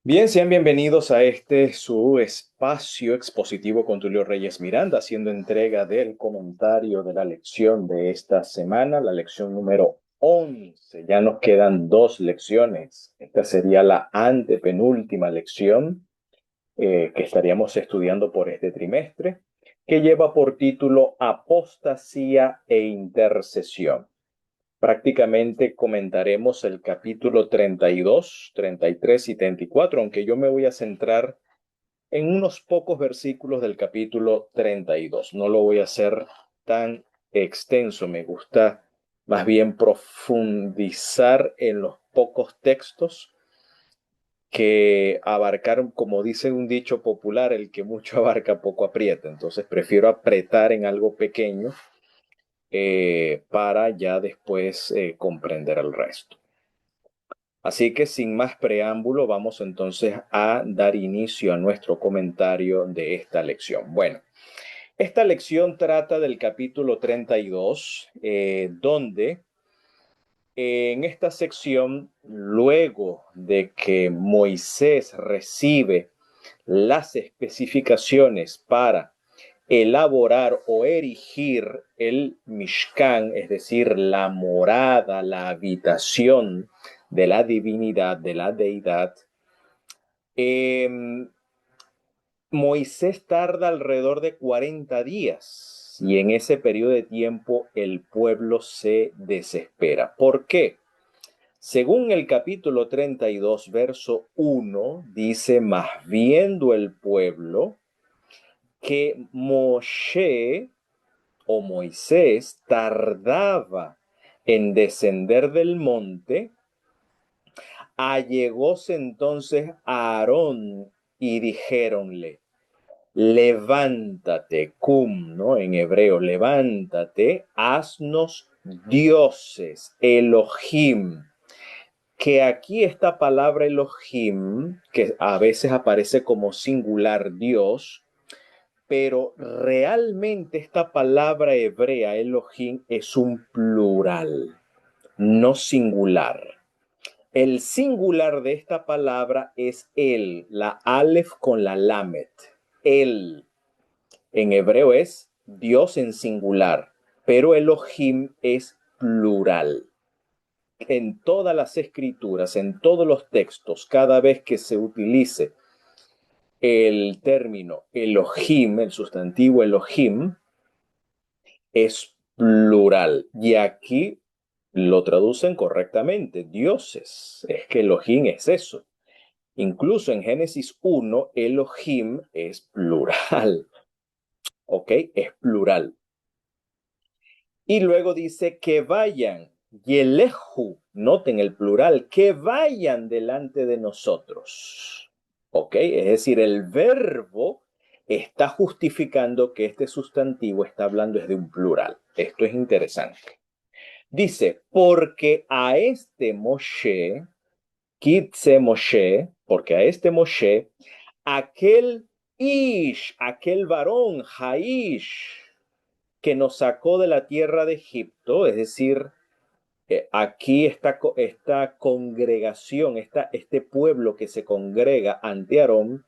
Bien, sean bienvenidos a este su espacio expositivo con Tulio Reyes Miranda, haciendo entrega del comentario de la lección de esta semana, la lección número 11. Ya nos quedan dos lecciones. Esta sería la antepenúltima lección que estaríamos estudiando por este trimestre, que lleva por título Apostasía e Intercesión. Prácticamente comentaremos el capítulo 32, 33 y 34, aunque yo me voy a centrar en unos pocos versículos del capítulo 32. No lo voy a hacer tan extenso, me gusta más bien profundizar en los pocos textos que abarcar, como dice un dicho popular, el que mucho abarca poco aprieta. Entonces prefiero apretar en algo pequeño para ya después comprender el resto. Así que sin más preámbulo, vamos entonces a dar inicio a nuestro comentario de esta lección. Bueno, esta lección trata del capítulo 32, donde en esta sección, luego de que Moisés recibe las especificaciones para elaborar o erigir el Mishkan, es decir, la morada, la habitación de la divinidad, de la deidad, eh, Moisés tarda alrededor de 40 días y en ese periodo de tiempo el pueblo se desespera. ¿Por qué? Según el capítulo 32, verso 1, dice, más viendo el pueblo que Moshe o Moisés tardaba en descender del monte, allegóse entonces a Aarón y dijéronle, levántate, cum, ¿no? En hebreo, levántate, haznos dioses, Elohim, que aquí esta palabra Elohim, que a veces aparece como singular Dios, pero realmente esta palabra hebrea Elohim es un plural, no singular. El singular de esta palabra es el, la Aleph con la Lamet. El en hebreo es Dios en singular, pero Elohim es plural. En todas las escrituras, en todos los textos, cada vez que se utilice el término Elohim, el sustantivo Elohim, es plural. Y aquí lo traducen correctamente, dioses. Es que Elohim es eso. Incluso en Génesis 1, Elohim es plural. ¿Ok? Es plural. Y luego dice que vayan, Yelehu, noten el plural, que vayan delante de nosotros. ¿Ok? Es decir, el verbo está justificando que este sustantivo está hablando desde un plural. Esto es interesante. Dice, porque a este Moshe, Kitse Moshe, porque a este Moshe, aquel Ish, aquel varón, Haish, que nos sacó de la tierra de Egipto, es decir, aquí esta congregación, este pueblo que se congrega ante Aarón,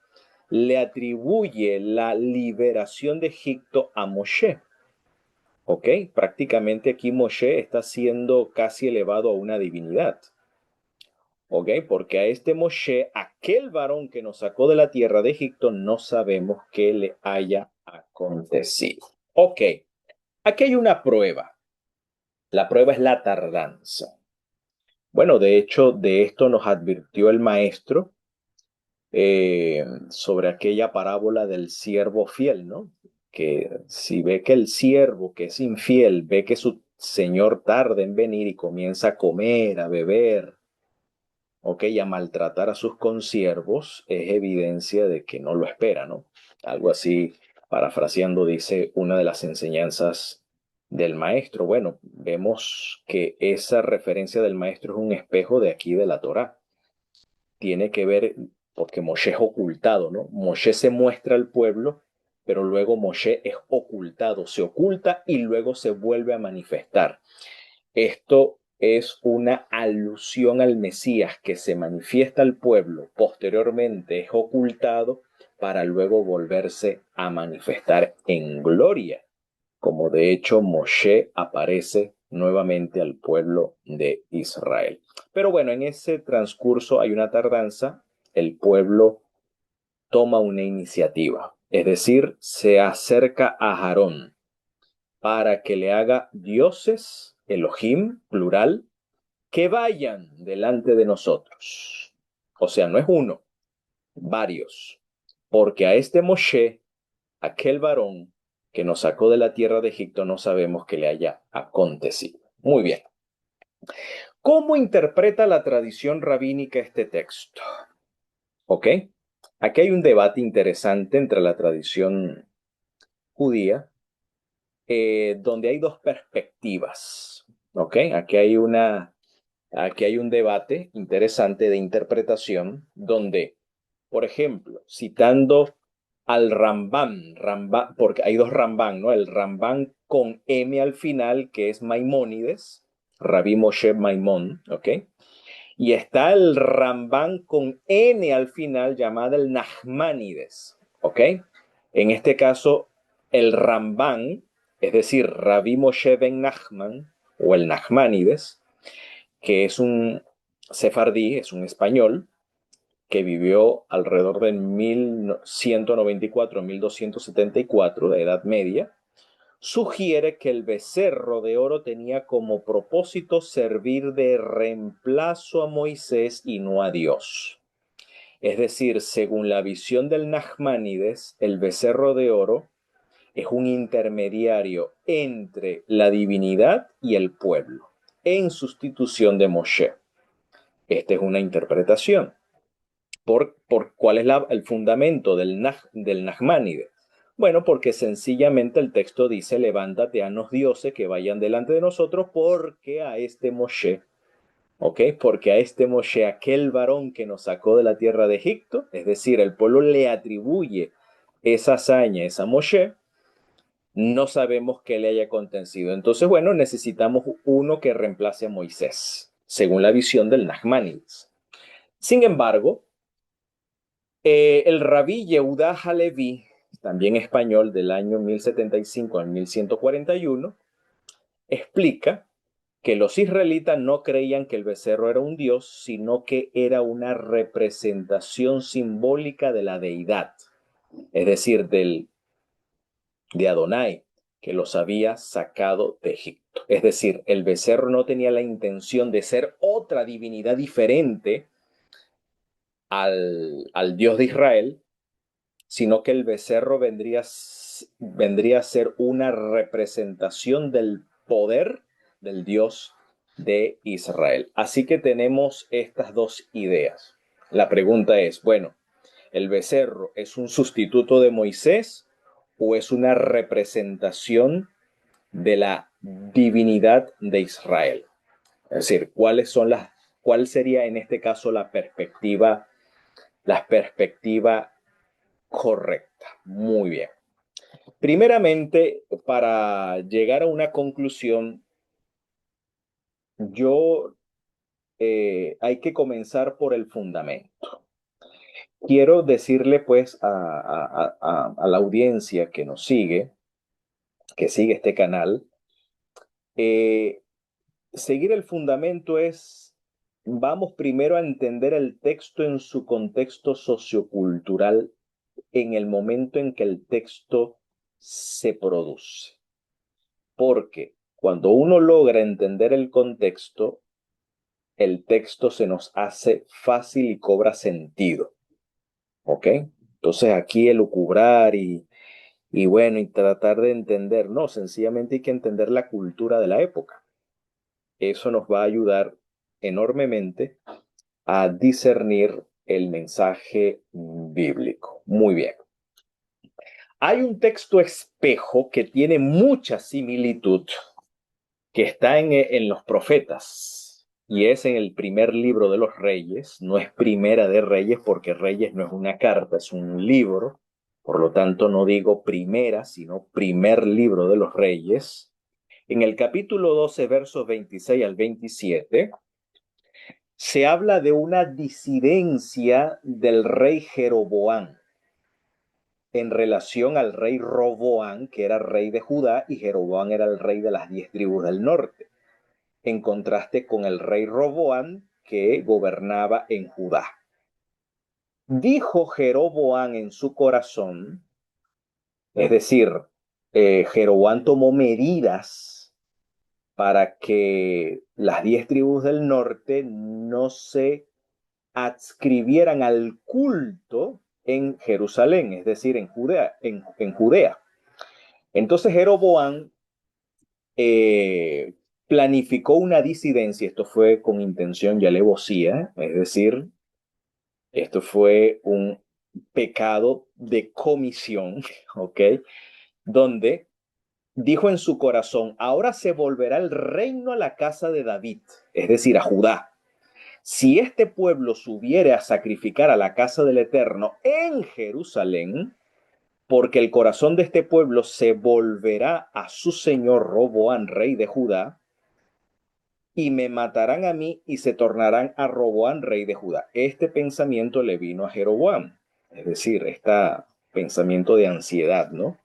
le atribuye la liberación de Egipto a Moshe. ¿Ok? Prácticamente aquí Moshe está siendo casi elevado a una divinidad. ¿Ok? Porque a este Moshe, aquel varón que nos sacó de la tierra de Egipto, no sabemos qué le haya acontecido. Ok, aquí hay una prueba. La prueba es la tardanza. Bueno, de hecho, de esto nos advirtió el maestro sobre aquella parábola del siervo fiel, ¿no? Que si ve que el siervo que es infiel ve que su señor tarda en venir y comienza a comer, a beber, ¿ok? Y a maltratar a sus consiervos, es evidencia de que no lo espera, ¿no? Algo así, parafraseando, dice una de las enseñanzas del maestro. Bueno, vemos que esa referencia del maestro es un espejo de aquí de la Torá. Tiene que ver, porque Moshe es ocultado, ¿no? Moshe se muestra al pueblo, pero luego Moshe es ocultado, se oculta y luego se vuelve a manifestar. Esto es una alusión al Mesías que se manifiesta al pueblo, posteriormente es ocultado para luego volverse a manifestar en gloria, como de hecho Moshe aparece nuevamente al pueblo de Israel. Pero bueno, en ese transcurso hay una tardanza, el pueblo toma una iniciativa, es decir, se acerca a Aarón para que le haga dioses, Elohim, plural, que vayan delante de nosotros. O sea, no es uno, varios. Porque a este Moshe, aquel varón que nos sacó de la tierra de Egipto, no sabemos que le haya acontecido. Muy bien. ¿Cómo interpreta la tradición rabínica este texto? ¿Ok? Aquí hay un debate interesante entre la tradición judía, donde hay dos perspectivas. ¿Ok? Aquí hay un debate interesante de interpretación donde, por ejemplo, citando al Rambam, porque hay dos Rambam, ¿no? El Rambam con M al final, que es Maimónides, Rabbi Moshe Maimón, ¿ok? Y está el Rambam con N al final, llamado el Nachmanides, ¿ok? En este caso, el Rambam, es decir, Rabbi Moshe ben Nachman, o el Nachmanides, que es un sefardí, es un español, que vivió alrededor de 1194-1274 de Edad Media, sugiere que el becerro de oro tenía como propósito servir de reemplazo a Moisés y no a Dios. Es decir, según la visión del Nachmanides, el becerro de oro es un intermediario entre la divinidad y el pueblo, en sustitución de Moshe. Esta es una interpretación. ¿Cuál es el fundamento del Nachmánide? Bueno, porque sencillamente el texto dice, levántate, haznos dioses que vayan delante de nosotros, porque a este Moshe, ¿ok? Porque a este Moshe, aquel varón que nos sacó de la tierra de Egipto, es decir, el pueblo le atribuye esa hazaña, esa Moshe, no sabemos qué le haya acontecido. Entonces, bueno, necesitamos uno que reemplace a Moisés, según la visión del Nachmanides. Sin embargo, el rabí Yehuda Halevi, también español, del año 1075 al 1141, explica que los israelitas no creían que el becerro era un dios, sino que era una representación simbólica de la deidad, es decir, de Adonai, que los había sacado de Egipto. Es decir, el becerro no tenía la intención de ser otra divinidad diferente al Dios de Israel, sino que el becerro vendría a ser una representación del poder del Dios de Israel. Así que tenemos estas dos ideas. La pregunta es, bueno, ¿el becerro es un sustituto de Moisés o es una representación de la divinidad de Israel? Es decir, ¿cuál sería en este caso la perspectiva correcta? Muy bien. Primeramente, para llegar a una conclusión, yo hay que comenzar por el fundamento. Quiero decirle pues a la audiencia que nos sigue, que sigue este canal, eh, seguir el fundamento es, vamos primero a entender el texto en su contexto sociocultural en el momento en que el texto se produce. Porque cuando uno logra entender el contexto, el texto se nos hace fácil y cobra sentido. ¿Ok? Entonces aquí elucubrar y bueno, y tratar de entender, no, sencillamente hay que entender la cultura de la época. Eso nos va a ayudar enormemente a discernir el mensaje bíblico. Muy bien. Hay un texto espejo que tiene mucha similitud, que está en los profetas, y es en el primer libro de los Reyes. No es Primera de Reyes, porque Reyes no es una carta, es un libro. Por lo tanto, no digo primera, sino primer libro de los Reyes. En el capítulo 12, versos 26 al 27, se habla de una disidencia del rey Jeroboam en relación al rey Roboam, que era rey de Judá, y Jeroboam era el rey de las 10 tribus del norte, en contraste con el rey Roboam, que gobernaba en Judá. Dijo Jeroboam en su corazón, es decir, Jeroboam tomó medidas para que las 10 tribus del norte no se adscribieran al culto en Jerusalén, es decir, en Judea. Entonces Jeroboam eh, planificó una disidencia, esto fue con intención y alevosía, es decir, esto fue un pecado de comisión, ¿ok? Donde dijo en su corazón, ahora se volverá el reino a la casa de David, es decir, a Judá. Si este pueblo subiere a sacrificar a la casa del Eterno en Jerusalén, porque el corazón de este pueblo se volverá a su señor Roboam, rey de Judá, y me matarán a mí y se tornarán a Roboam, rey de Judá. Este pensamiento le vino a Jeroboam, es decir, este pensamiento de ansiedad, ¿no?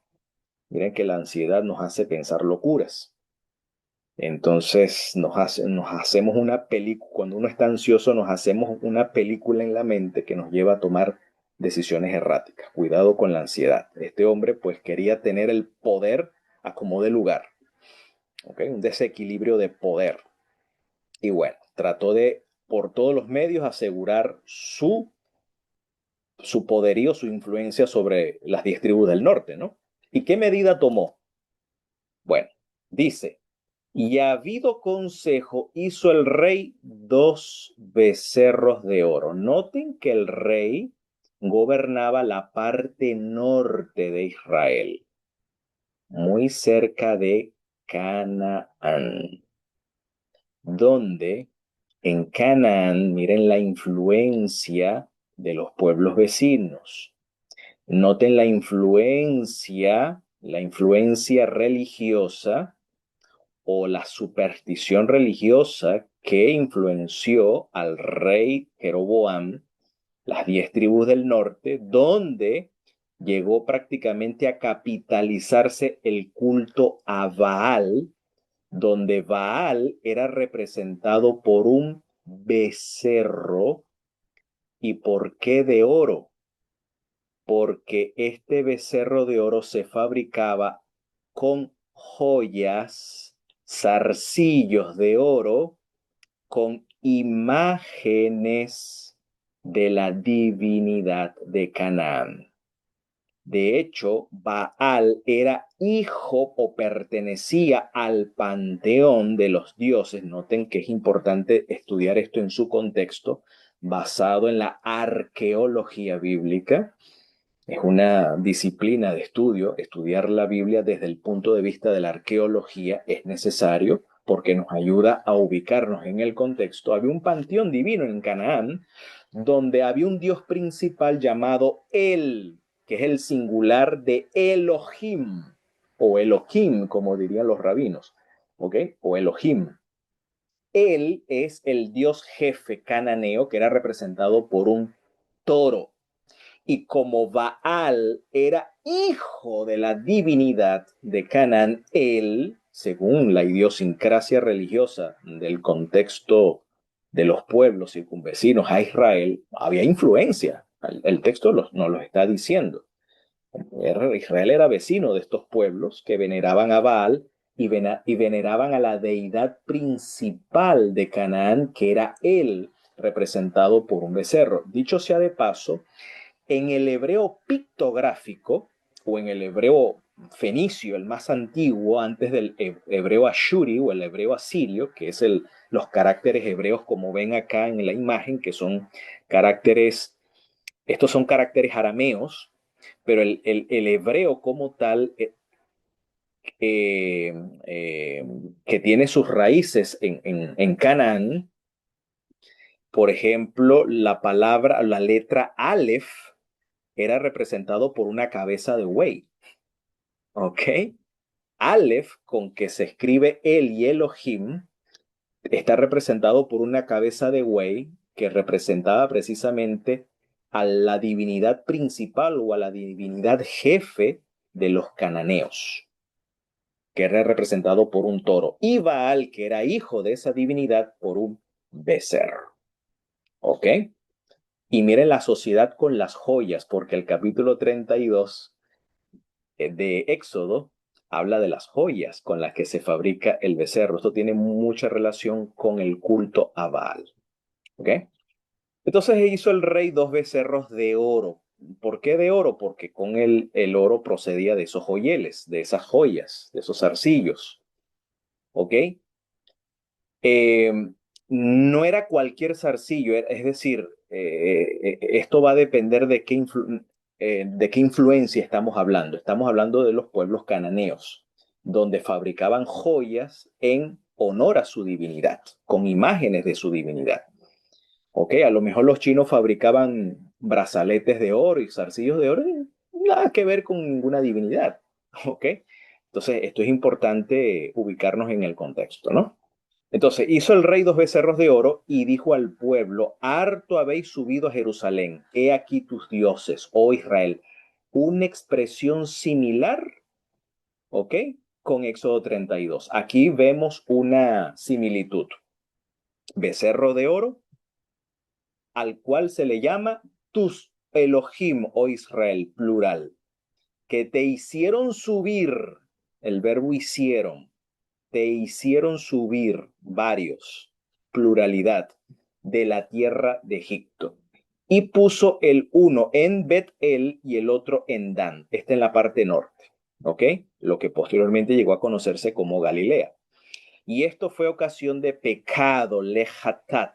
Miren que la ansiedad nos hace pensar locuras. Entonces nos hacemos una película, cuando uno está ansioso nos hacemos una película en la mente que nos lleva a tomar decisiones erráticas. Cuidado con la ansiedad. Este hombre pues quería tener el poder a como de lugar, ¿ok? Un desequilibrio de poder. Y bueno, trató de por todos los medios asegurar su poderío, su influencia sobre las 10 tribus del norte, ¿no? ¿Y qué medida tomó? Bueno, dice, y habido consejo, hizo el rey 2 becerros de oro. Noten que el rey gobernaba la parte norte de Israel, muy cerca de Canaán, donde en Canaán, miren la influencia de los pueblos vecinos. Noten la influencia religiosa o la superstición religiosa que influenció al rey Jeroboam, las 10 tribus del norte, donde llegó prácticamente a capitalizarse el culto a Baal, donde Baal era representado por un becerro. ¿Y por qué de oro? Porque este becerro de oro se fabricaba con joyas, zarcillos de oro, con imágenes de la divinidad de Canaán. De hecho, Baal era hijo o pertenecía al panteón de los dioses. Noten que es importante estudiar esto en su contexto, basado en la arqueología bíblica. Es una disciplina de estudio. Estudiar la Biblia desde el punto de vista de la arqueología es necesario porque nos ayuda a ubicarnos en el contexto. Había un panteón divino en Canaán donde había un dios principal llamado El, que es el singular de Elohim, o Elohim, como dirían los rabinos, ¿ok? O Elohim. Él es el dios jefe cananeo que era representado por un toro. Y como Baal era hijo de la divinidad de Canaán, él, según la idiosincrasia religiosa del contexto de los pueblos circunvecinos a Israel, había influencia. El texto nos lo está diciendo. Israel era vecino de estos pueblos que veneraban a Baal y veneraban a la deidad principal de Canaán, que era él, representado por un becerro. Dicho sea de paso, en el hebreo pictográfico o en el hebreo fenicio, el más antiguo, antes del hebreo ashuri o el hebreo asirio, que es los caracteres hebreos como ven acá en la imagen, que son caracteres, estos son caracteres arameos, pero el hebreo como tal, eh, eh, que tiene sus raíces en Canaán, por ejemplo, la letra Aleph, era representado por una cabeza de buey, ¿ok? Aleph, con que se escribe el y Elohim, está representado por una cabeza de buey que representaba precisamente a la divinidad principal o a la divinidad jefe de los cananeos, que era representado por un toro, y Baal, que era hijo de esa divinidad, por un becerro. ¿Ok? Y miren la sociedad con las joyas, porque el capítulo 32 de Éxodo habla de las joyas con las que se fabrica el becerro. Esto tiene mucha relación con el culto a Baal. ¿Ok? Entonces hizo el rey dos becerros de oro. ¿Por qué de oro? Porque con el oro procedía de esos joyeles, de esas joyas, de esos zarcillos. ¿Ok? Eh, no era cualquier zarcillo, es decir, esto va a depender de qué influencia estamos hablando. Estamos hablando de los pueblos cananeos, donde fabricaban joyas en honor a su divinidad, con imágenes de su divinidad. Ok, a lo mejor los chinos fabricaban brazaletes de oro y zarcillos de oro, nada que ver con ninguna divinidad. Ok, entonces esto es importante ubicarnos en el contexto, ¿no? Entonces hizo el rey dos becerros de oro y dijo al pueblo: harto habéis subido a Jerusalén, he aquí tus dioses, oh Israel. Una expresión similar, ¿ok? Con Éxodo 32. Aquí vemos una similitud. Becerro de oro, al cual se le llama tus Elohim, oh Israel, plural, que te hicieron subir, el verbo hicieron, te hicieron subir varios, pluralidad, de la tierra de Egipto. Y puso el uno en Bet-El y el otro en Dan. Está en la parte norte, ¿ok? Lo que posteriormente llegó a conocerse como Galilea. Y esto fue ocasión de pecado, lejatat.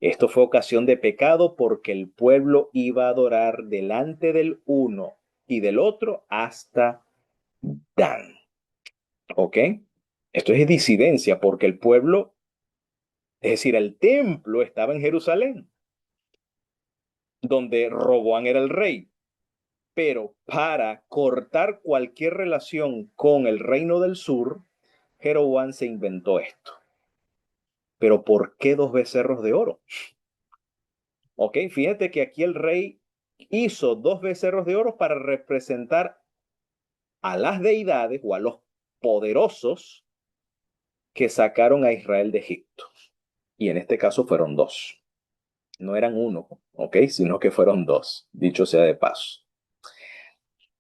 Esto fue ocasión de pecado porque el pueblo iba a adorar delante del uno y del otro hasta Dan. ¿Ok? Esto es disidencia porque el pueblo, es decir, el templo estaba en Jerusalén, donde Roboán era el rey. Pero para cortar cualquier relación con el reino del sur, Jeroboam se inventó esto. Pero ¿por qué dos becerros de oro? Ok, fíjate que aquí el rey hizo dos becerros de oro para representar a las deidades o a los poderosos que sacaron a Israel de Egipto. Y en este caso fueron dos. No eran uno, ¿ok? Sino que fueron dos, dicho sea de paso.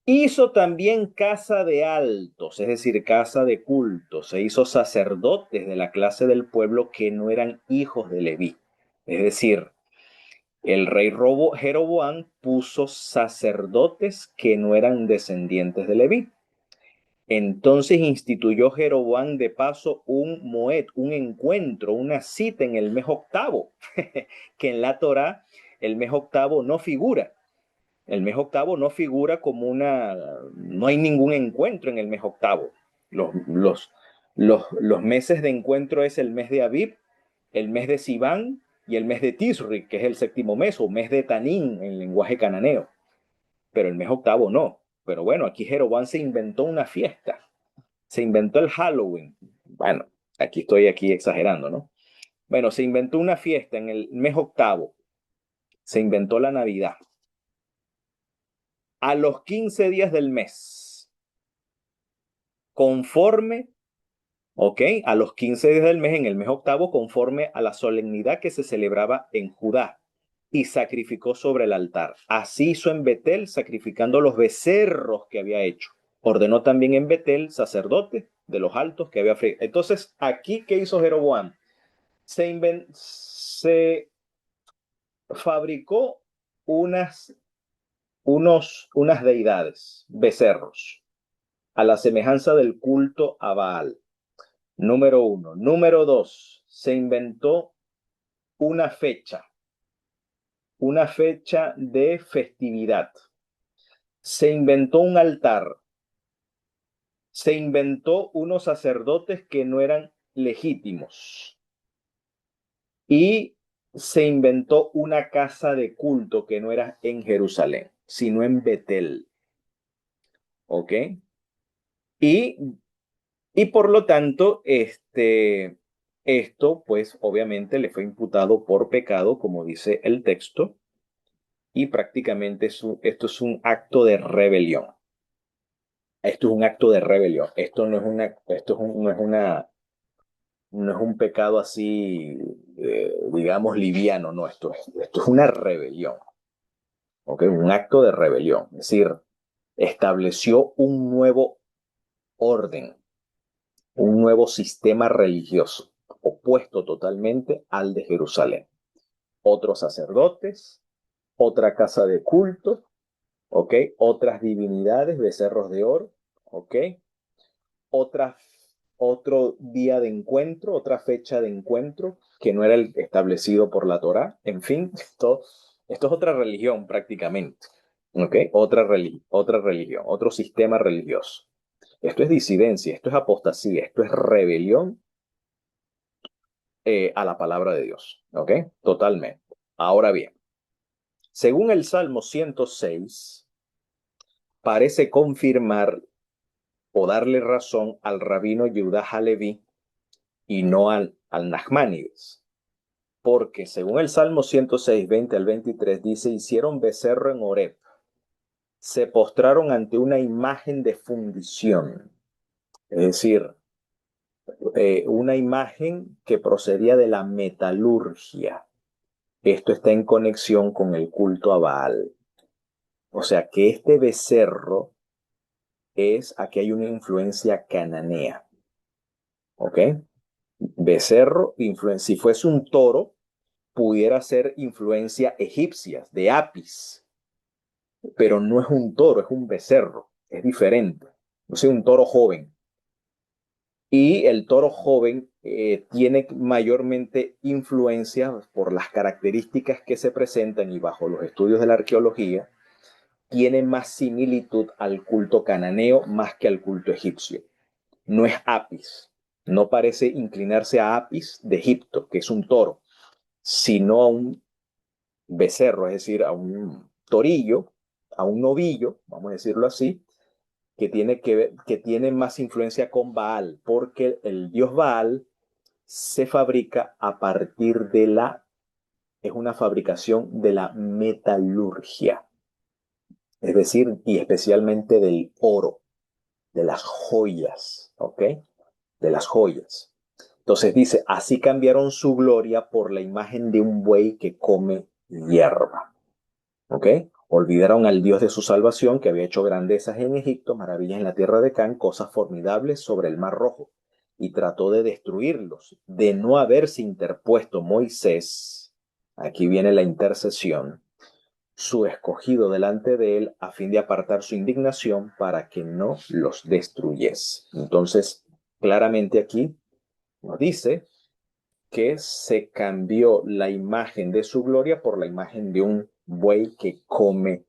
Hizo también casa de altos, es decir, casa de culto. Se hizo sacerdotes de la clase del pueblo que no eran hijos de Leví. Es decir, el rey Jeroboam puso sacerdotes que no eran descendientes de Leví. Entonces instituyó Jeroboam de paso un moed, un encuentro, una cita en el mes octavo, que en la Torá el mes octavo no figura. El mes octavo no figura como no hay ningún encuentro en el mes octavo. Los meses de encuentro es el mes de Abib, el mes de Sibán y el mes de Tisri, que es el séptimo mes, o mes de Tanín en lenguaje cananeo. Pero el mes octavo no. Pero bueno, aquí Jeroboam se inventó una fiesta. Se inventó el Halloween. Bueno, estoy exagerando, ¿no? Bueno, se inventó una fiesta en el mes octavo. Se inventó la Navidad. A los 15 días del mes, conforme, ¿ok? A los 15 días del mes, en el mes octavo, conforme a la solemnidad que se celebraba en Judá, y sacrificó sobre el altar. Así hizo en Betel, sacrificando los becerros que había hecho. Ordenó también en Betel sacerdote de los altos que había ofrecido. Entonces, aquí, ¿qué hizo Jeroboam? Se fabricó unas deidades, becerros, a la semejanza del culto a Baal. Número uno. Número dos, se inventó una fecha de festividad. Se inventó un altar. Se inventó unos sacerdotes que no eran legítimos. Y se inventó una casa de culto que no era en Jerusalén, sino en Betel. ¿Ok? Y Y por lo tanto, esto pues obviamente le fue imputado por pecado, como dice el texto, y prácticamente esto es un acto de rebelión. Esto es un acto de rebelión. Esto no es no es un pecado así, digamos, liviano, no, esto es una rebelión, ¿ok? Un acto de rebelión, es decir, estableció un nuevo orden, un nuevo sistema religioso, opuesto totalmente al de Jerusalén. Otros sacerdotes, otra casa de culto, ¿ok? Otras divinidades, becerros de oro, ¿ok? Otra, otro día de encuentro, otra fecha de encuentro que no era el establecido por la Torá. En fin, esto es otra religión prácticamente. ¿Ok? Otra religión, otro sistema religioso. Esto es disidencia, esto es apostasía, esto es rebelión a la palabra de Dios. ¿Ok? Totalmente. Ahora bien, según el Salmo 106, parece confirmar o darle razón al rabino Yehuda Halevi y no al Nachmanides. Porque según el Salmo 106, 20 al 23, dice, hicieron becerro en Horeb, se postraron ante una imagen de fundición, es decir, una imagen que procedía de la metalurgia. Esto está en conexión con el culto a Baal. O sea que este becerro aquí hay una influencia cananea. ¿Ok? Becerro, si fuese un toro, pudiera ser influencia egipcia, de Apis, pero no es un toro, es un becerro, es diferente. O sea, un toro joven. Y el toro joven tiene mayormente influencia por las características que se presentan y bajo los estudios de la arqueología, tiene más similitud al culto cananeo más que al culto egipcio. No es Apis, no parece inclinarse a Apis de Egipto, que es un toro, sino a un becerro, es decir, a un torillo, a un novillo, vamos a decirlo así, que tiene más influencia con Baal, porque el dios Baal se fabrica a partir es una fabricación de la metalurgia, es decir, y especialmente del oro, de las joyas, ¿ok? De las joyas. Entonces dice, así cambiaron su gloria por la imagen de un buey que come hierba. ¿Ok? Olvidaron al Dios de su salvación que había hecho grandezas en Egipto, maravillas en la tierra de Can, cosas formidables sobre el mar Rojo, y trató de destruirlos. De no haberse interpuesto Moisés, aquí viene la intercesión, su escogido delante de él a fin de apartar su indignación para que no los destruyese. Entonces, claramente aquí nos dice que se cambió la imagen de su gloria por la imagen de un buey que come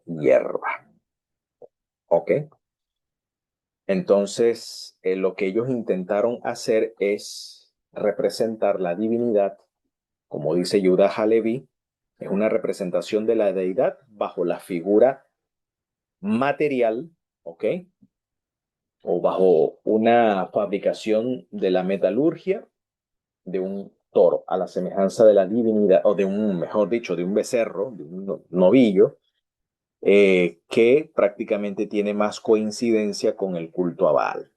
hierba. ¿Ok? Entonces, lo que ellos intentaron hacer es representar la divinidad, como dice Yehuda Halevi, es una representación de la deidad bajo la figura material, ¿ok? O bajo una fabricación de la metalurgia de un toro, a la semejanza de la divinidad, o de un, mejor dicho, de un becerro, de un novillo, que prácticamente tiene más coincidencia con el culto a Baal.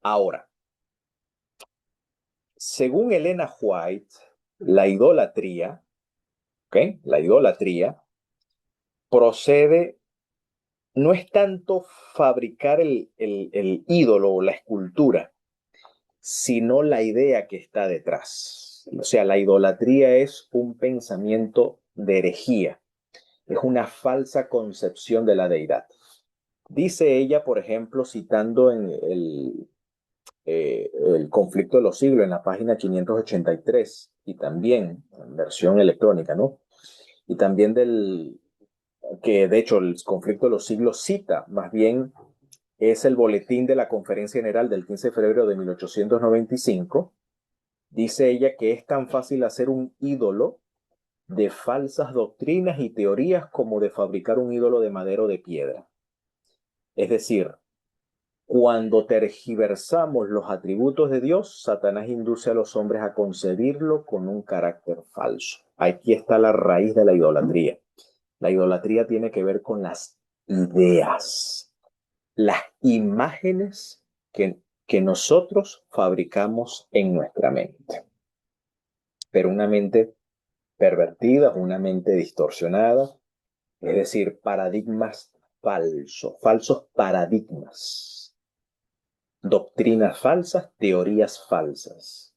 Ahora, según Elena White, la idolatría, ¿ok? La idolatría procede, no es tanto fabricar el ídolo o la escultura, sino la idea que está detrás. O sea, la idolatría es un pensamiento de herejía, es una falsa concepción de la deidad. Dice ella, por ejemplo, citando en el conflicto de los siglos en la página 583 y también en versión electrónica, ¿no? Y también que de hecho el conflicto de los siglos cita más bien es el boletín de la Conferencia General del 15 de febrero de 1895. Dice ella que es tan fácil hacer un ídolo de falsas doctrinas y teorías como de fabricar un ídolo de madera o de piedra. Es decir, Cuando tergiversamos los atributos de Dios, Satanás induce a los hombres a concebirlo con un carácter falso. Aquí está la raíz de la idolatría. La idolatría tiene que ver con las ideas, las imágenes que nosotros fabricamos en nuestra mente. Pero una mente pervertida, una mente distorsionada, es decir, paradigmas falsos paradigmas, doctrinas falsas, teorías falsas.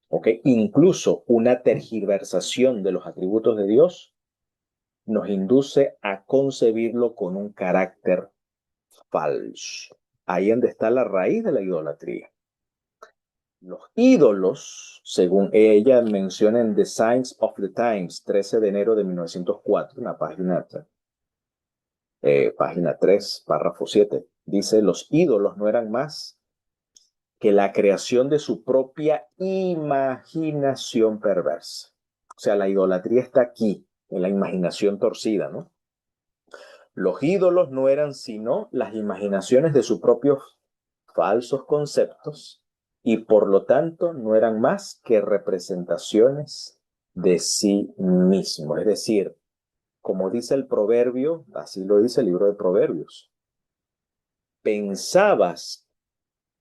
¿Ok? Incluso una tergiversación de los atributos de Dios nos induce a concebirlo con un carácter falso. Ahí es donde está la raíz de la idolatría. Los ídolos, según ella menciona en The Signs of the Times, 13 de enero de 1904, una página 3, párrafo 7, dice, los ídolos no eran más que la creación de su propia imaginación perversa. O sea, la idolatría está aquí, en la imaginación torcida, ¿no? Los ídolos no eran sino las imaginaciones de sus propios falsos conceptos y por lo tanto no eran más que representaciones de sí mismo. Es decir, como dice el proverbio, así lo dice el libro de Proverbios, pensabas,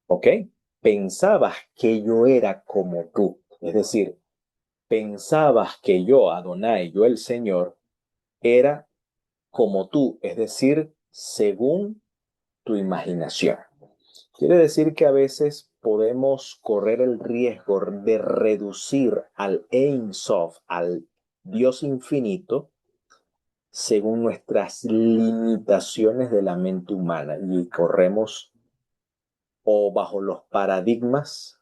¿ok? Pensabas que yo era como tú. Es decir, pensabas que yo, Adonai, yo el Señor, era como tú, es decir, según tu imaginación. Quiere decir que a veces podemos correr el riesgo de reducir al Ein Sof, al Dios infinito, según nuestras limitaciones de la mente humana y corremos o bajo los paradigmas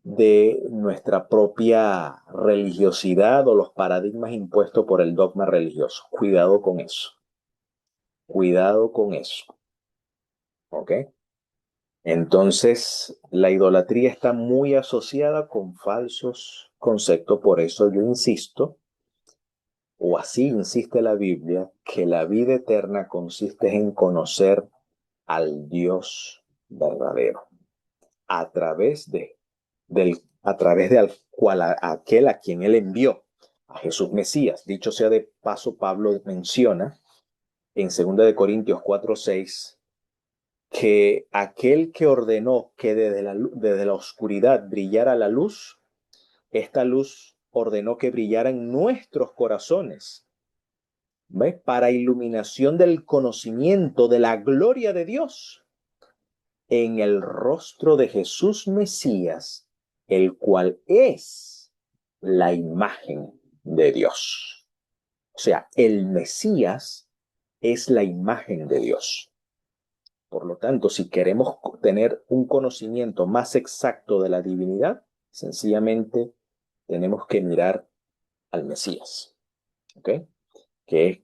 de nuestra propia religiosidad o los paradigmas impuestos por el dogma religioso. Cuidado con eso. Cuidado con eso. ¿Ok? Entonces, la idolatría está muy asociada con falsos conceptos. Por eso yo insisto, o así insiste la Biblia, que la vida eterna consiste en conocer al Dios verdadero a través de aquel a quien él envió, a Jesús Mesías. Dicho sea de paso, Pablo menciona en 2 Corintios 4:6 que aquel que ordenó que desde la oscuridad brillara la luz, esta luz ordenó que brillara en nuestros corazones, ¿ves? Para iluminación del conocimiento de la gloria de Dios en el rostro de Jesús Mesías, el cual es la imagen de Dios. O sea, el Mesías es la imagen de Dios. Por lo tanto, si queremos tener un conocimiento más exacto de la divinidad, sencillamente tenemos que mirar al Mesías, ¿ok? Que es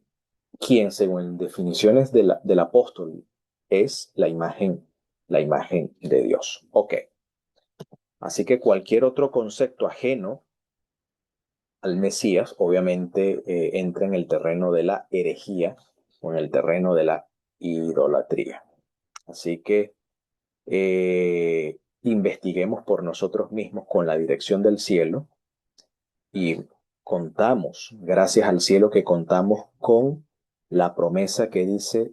quien, según definiciones del apóstol, es la imagen de Dios. Ok. Así que cualquier otro concepto ajeno al Mesías, obviamente, entra en el terreno de la herejía o en el terreno de la idolatría. Así que investiguemos por nosotros mismos con la dirección del cielo y contamos, gracias al cielo que contamos con la promesa que dice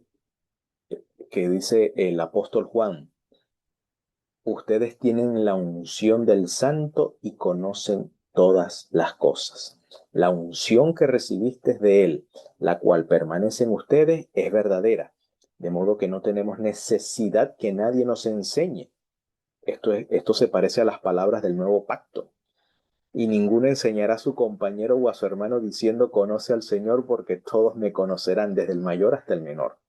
el apóstol Juan. Ustedes tienen la unción del Santo y conocen todas las cosas. La unción que recibiste de Él, la cual permanece en ustedes, es verdadera. De modo que no tenemos necesidad que nadie nos enseñe. Esto se parece a las palabras del nuevo pacto. Y ninguno enseñará a su compañero o a su hermano diciendo conoce al Señor porque todos me conocerán desde el mayor hasta el menor.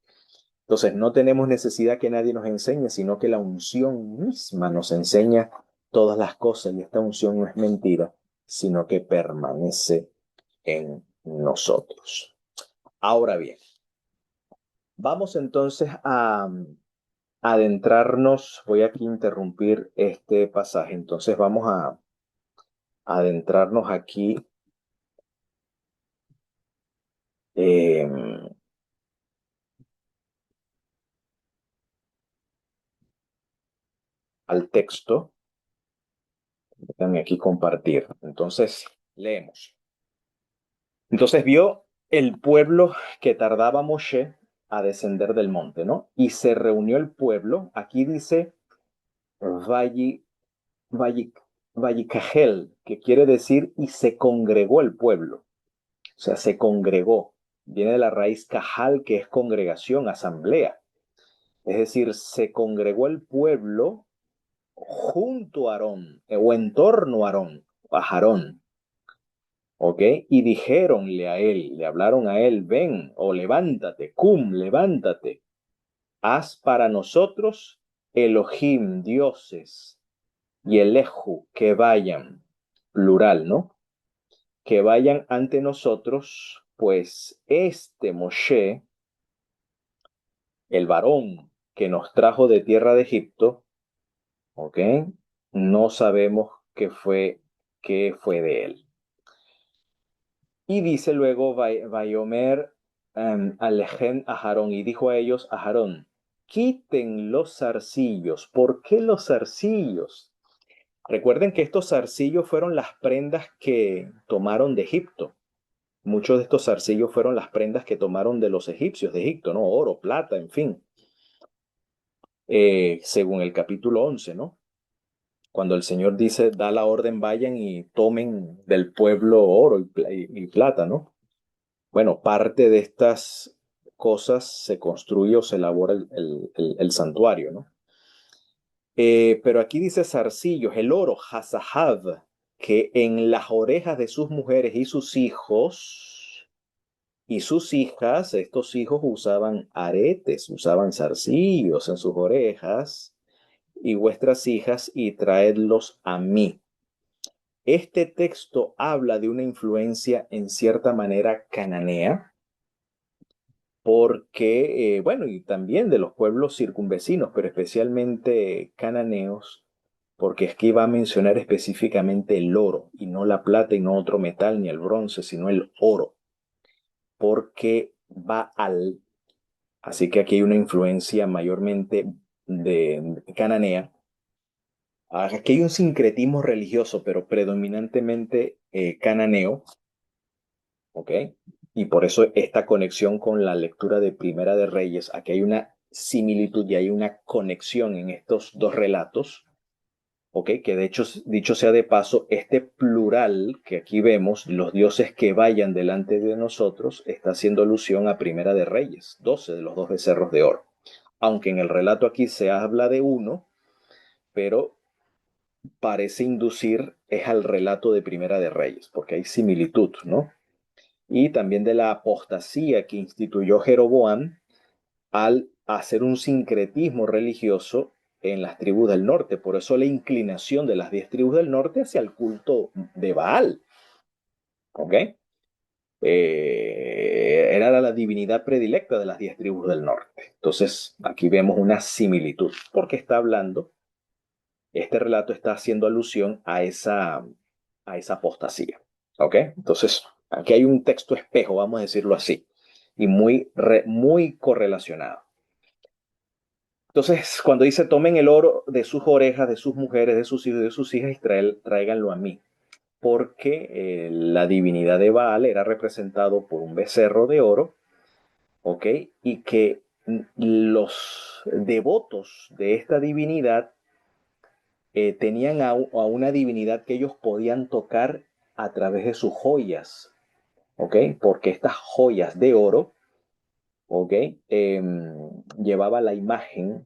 Entonces no tenemos necesidad que nadie nos enseñe, sino que la unción misma nos enseña todas las cosas y esta unción no es mentira, sino que permanece en nosotros. Ahora bien, vamos entonces a adentrarnos, voy aquí a interrumpir este pasaje, entonces vamos a adentrarnos aquí eh, al texto. Déjame aquí compartir. Entonces, leemos. Entonces vio el pueblo que tardaba Moshe a descender del monte, ¿no? Y se reunió el pueblo. Aquí dice Vayi, Vayi, Vayikajel, que quiere decir y se congregó el pueblo. O sea, se congregó. Viene de la raíz cajal, que es congregación, asamblea. Es decir, se congregó el pueblo junto a Aarón, o en torno a Aarón, a Aarón. ¿Ok? Y dijéronle a él, le hablaron a él, ven o levántate, cum, levántate, haz para nosotros Elohim, dioses, y Elehu, que vayan, plural, ¿no? Que vayan ante nosotros, pues este Moshe, el varón que nos trajo de tierra de Egipto, ¿ok? No sabemos qué fue de él. Y dice luego, Vayomer Alejem a Aarón, y dijo a ellos, a Aarón, quiten los zarcillos. ¿Por qué los zarcillos? Recuerden que estos zarcillos fueron las prendas que tomaron de Egipto. Muchos de estos zarcillos fueron las prendas que tomaron de los egipcios de Egipto, ¿no? Oro, plata, en fin. Según el capítulo 11, ¿no? Cuando el Señor dice, da la orden, vayan y tomen del pueblo oro y plata, ¿no? Bueno, parte de estas cosas se construye o se elabora el santuario, ¿no? Pero aquí dice zarcillos, el oro, hazahav, que en las orejas de sus mujeres y sus hijas, estos hijos usaban aretes, usaban zarcillos en sus orejas, y vuestras hijas, y traedlos a mí. Este texto habla de una influencia en cierta manera cananea, porque, bueno, y también de los pueblos circunvecinos, pero especialmente cananeos, porque es que iba a mencionar específicamente el oro, y no la plata, y no otro metal, ni el bronce, sino el oro, porque Baal, así que aquí hay una influencia mayormente de cananea. Aquí hay un sincretismo religioso, pero predominantemente cananeo, ¿ok? Y por eso esta conexión con la lectura de Primera de Reyes, aquí hay una similitud y hay una conexión en estos dos relatos, ¿ok? Que de hecho, dicho sea de paso, este plural que aquí vemos, los dioses que vayan delante de nosotros, está haciendo alusión a Primera de Reyes, 12 de los dos becerros de oro. Aunque en el relato aquí se habla de uno, pero parece inducir es al relato de Primera de Reyes, porque hay similitud, ¿no? Y también de la apostasía que instituyó Jeroboam al hacer un sincretismo religioso en las tribus del norte. Por eso la inclinación de las 10 tribus del norte hacia el culto de Baal. ¿Ok? Era la divinidad predilecta de las 10 tribus del norte. Entonces, aquí vemos una similitud, porque está hablando, este relato está haciendo alusión a esa apostasía. ¿Ok? Entonces, aquí hay un texto espejo, vamos a decirlo así, y muy correlacionado. Entonces, cuando dice, tomen el oro de sus orejas, de sus mujeres, de sus hijos y de sus hijas, y tráiganlo a mí. Porque la divinidad de Baal era representado por un becerro de oro, ¿ok? Y que los devotos de esta divinidad tenían a una divinidad que ellos podían tocar a través de sus joyas, ¿ok? Porque estas joyas de oro, ¿ok? Llevaba la imagen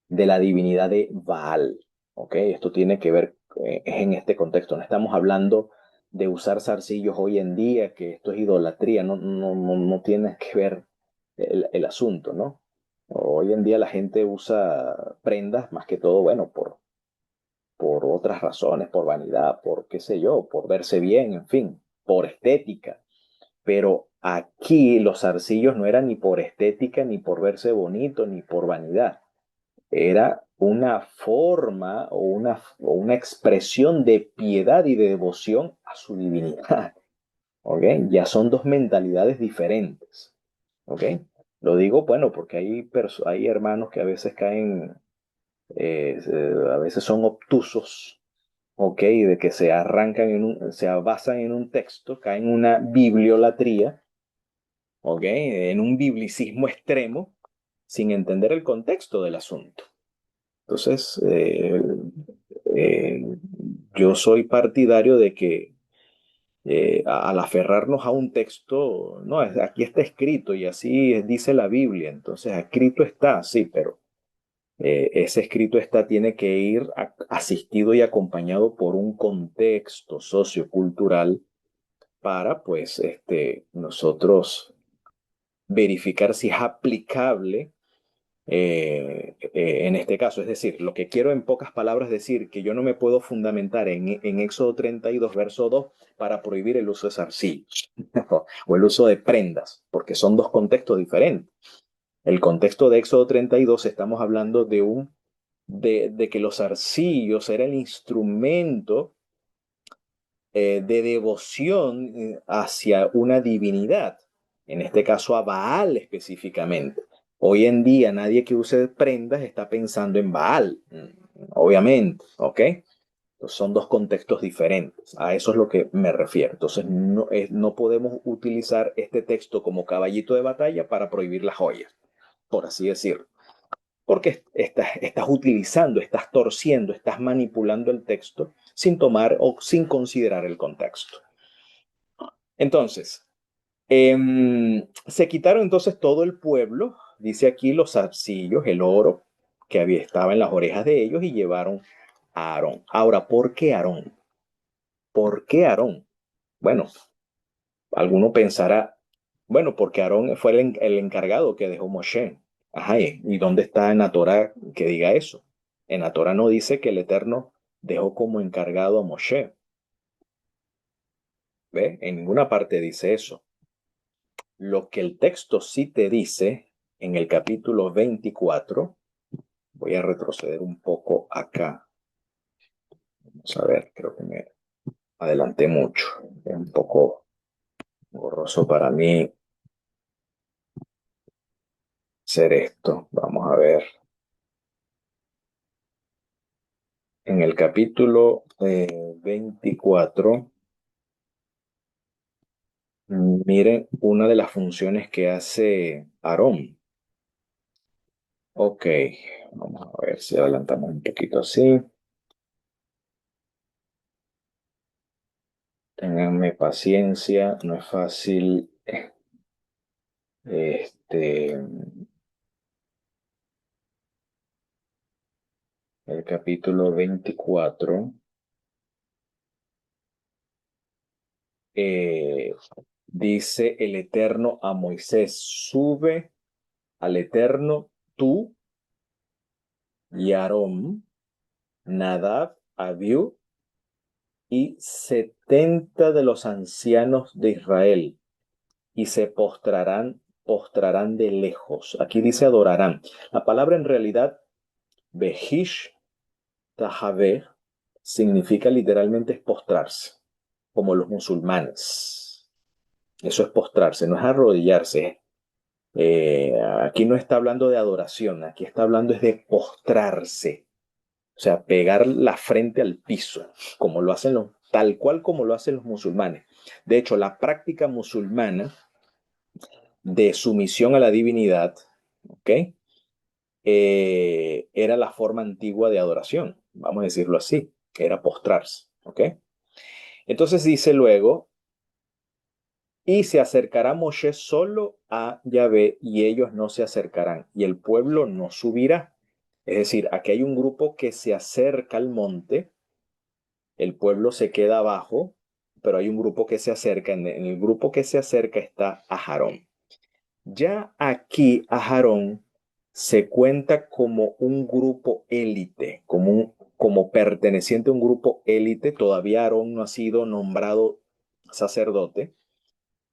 de la divinidad de Baal, ¿ok? Esto tiene que ver en este contexto. No estamos hablando de usar zarcillos hoy en día, que esto es idolatría, no tiene que ver el asunto, ¿no? Hoy en día la gente usa prendas más que todo, bueno, por otras razones, por vanidad, por qué sé yo, por verse bien, en fin, por estética. Pero aquí los zarcillos no eran ni por estética, ni por verse bonito, ni por vanidad. Era una forma o una expresión de piedad y de devoción a su divinidad. ¿Ok? Ya son dos mentalidades diferentes. ¿Ok? Lo digo, bueno, porque hay hermanos que a veces caen A veces son obtusos, ¿ok? De que se arrancan se basan en un texto, caen en una bibliolatría, ¿ok? En un biblicismo extremo, sin entender el contexto del asunto. Entonces, eh, yo soy partidario de que al aferrarnos a un texto, no, aquí está escrito y así dice la Biblia, entonces escrito está, sí, pero ese escrito está, tiene que ir asistido y acompañado por un contexto sociocultural para, pues, nosotros verificar si es aplicable en este caso. Es decir, lo que quiero en pocas palabras decir, que yo no me puedo fundamentar en Éxodo 32, verso 2, para prohibir el uso de zarcillos o el uso de prendas, porque son dos contextos diferentes. El contexto de Éxodo 32 estamos hablando de que los zarcillos era el instrumento de devoción hacia una divinidad, en este caso a Baal específicamente. Hoy en día nadie que use prendas está pensando en Baal, obviamente, ¿ok? Entonces, son dos contextos diferentes, a eso es lo que me refiero. Entonces no podemos utilizar este texto como caballito de batalla para prohibir las joyas, por así decirlo. Porque estás utilizando, estás torciendo, estás manipulando el texto sin tomar o sin considerar el contexto. Entonces, se quitaron entonces todo el pueblo, dice aquí los zarcillos, el oro estaba en las orejas de ellos y llevaron a Aarón. Ahora, ¿por qué Aarón? ¿Por qué Aarón? Bueno, alguno pensará, bueno, porque Aarón fue el encargado que dejó Moshe. Ajá, ¿y dónde está en la Torah que diga eso? En la Torah no dice que el Eterno dejó como encargado a Moshe. ¿Ve? En ninguna parte dice eso. Lo que el texto sí te dice en el capítulo 24, voy a retroceder un poco acá. Vamos a ver, creo que me adelanté mucho. Es un poco borroso para mí hacer esto. Vamos a ver. En el capítulo 24, miren una de las funciones que hace Aarón. Ok, vamos a ver si adelantamos un poquito así. Ténganme paciencia, no es fácil. Este, el capítulo 24 dice el Eterno a Moisés: sube al Eterno tú y Aarón, Nadab, Abiú y 70 de los ancianos de Israel, y se postrarán de lejos. Aquí dice adorarán. La palabra en realidad, Behish Tahabeh, significa literalmente es postrarse, como los musulmanes. Eso es postrarse, no es arrodillarse. Aquí no está hablando de adoración, aquí está hablando es de postrarse. O sea, pegar la frente al piso, como lo hacen tal cual como lo hacen los musulmanes. De hecho, la práctica musulmana de sumisión a la divinidad, ¿ok? Era la forma antigua de adoración, vamos a decirlo así, que era postrarse, ¿ok? Entonces dice luego, y se acercará Moshe solo a Yahvé y ellos no se acercarán, y el pueblo no subirá. Es decir, aquí hay un grupo que se acerca al monte, el pueblo se queda abajo, pero hay un grupo que se acerca, en el grupo que se acerca está Aharón. Ya aquí Aharón se cuenta como un grupo élite, como perteneciente a un grupo élite. Todavía Aarón no ha sido nombrado sacerdote,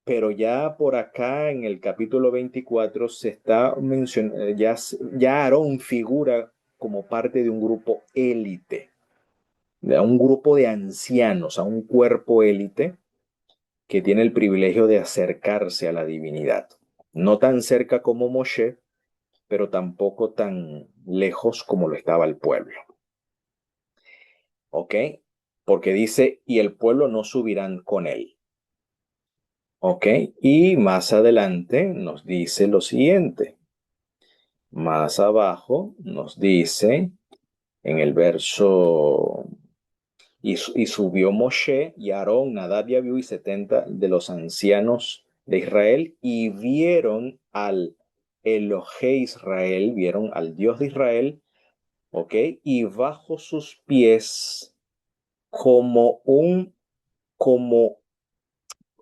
pero ya por acá en el capítulo 24 se está mencionando, ya Aarón figura como parte de un grupo élite, de un grupo de ancianos, a un cuerpo élite que tiene el privilegio de acercarse a la divinidad. No tan cerca como Moshe, pero tampoco tan lejos como lo estaba el pueblo. ¿Ok? Porque dice, y el pueblo no subirán con él. ¿Ok? Y más adelante nos dice lo siguiente. Más abajo nos dice en el verso, y subió Moshe y Aarón, Nadab y Abiú y 70 de los ancianos de Israel y vieron al Elohe Israel, vieron al Dios de Israel, ¿ok? Y bajo sus pies como,